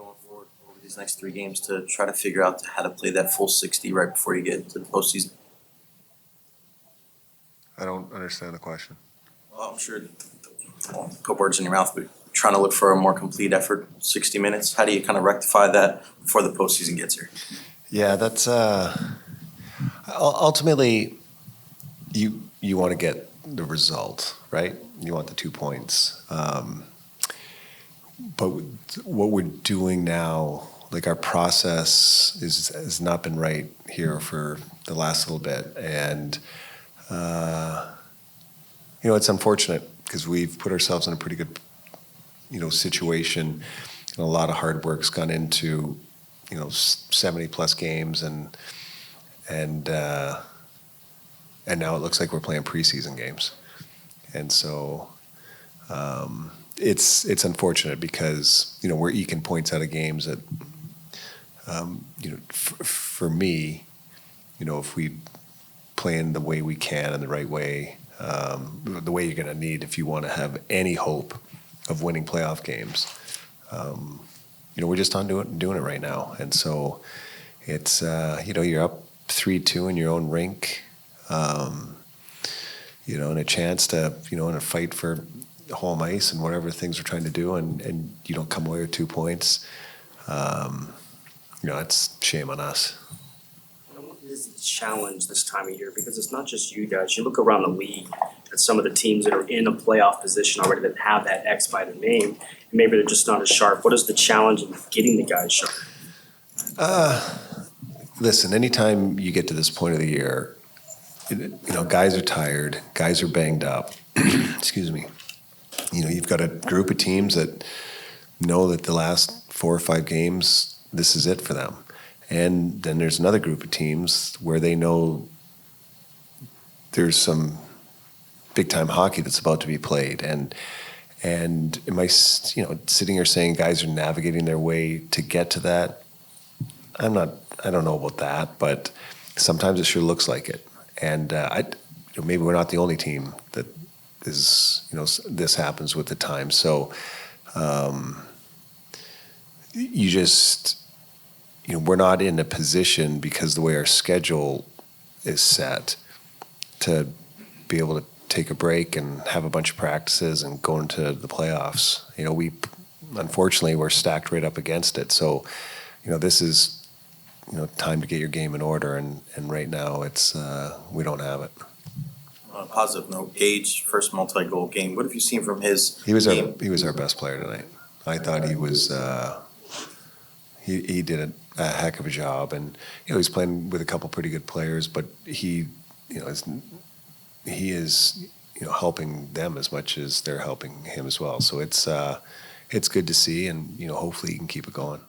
going forward over these next 3 games to try to figure out how to play that full 60 right before you get to the postseason? I don't understand the question. Well, I'm sure, put words in your mouth, but trying to look for a more complete effort, 60 minutes. How do you kind of rectify that before the postseason gets here? Yeah, that's ultimately you want to get the result, right? You want the 2 points. But what we're doing now, like our process has not been right here for the last little bit. And, it's unfortunate because we've put ourselves in a pretty good, situation. And a lot of hard work's gone into, 70 plus games and now it looks like we're playing preseason games. And so, it's unfortunate because we're eking points out of games that for me, if we play in the way we can and the right way, the way you're going to need if you want to have any hope of winning playoff games, we're just not doing it right now. And so it's you're up 3-2 in your own rink, and a chance to in a fight for home ice and whatever things we're trying to do, and you don't come away with 2 points. It's shame on us. What is the challenge this time of year? Because it's not just you guys. You look around the league at some of the teams that are in a playoff position already that have that X by the name, and maybe they're just not as sharp. What is the challenge in getting the guys sharp? Listen, anytime you get to this point of the year, guys are tired, guys are banged up. Excuse me. You've got a group of teams that know that the last 4 or 5 games, this is it for them. And then there's another group of teams where they know there's some big-time hockey that's about to be played. And am I, sitting here saying guys are navigating their way to get to that? I don't know about that, but sometimes it sure looks like it. And maybe we're not the only team that is, this happens with the time. So you just, we're not in a position because the way our schedule is set to be able to take a break and have a bunch of practices and go into the playoffs. Unfortunately, we're stacked right up against it. So, this is, time to get your game in order. And right now it's, we don't have it. On a positive note, Gage, first multi-goal game. What have you seen from his game? He was our best player tonight. I thought he was, he did a heck of a job. And, he's playing with a couple pretty good players, but he is helping them as much as they're helping him as well. So it's good to see, and hopefully he can keep it going.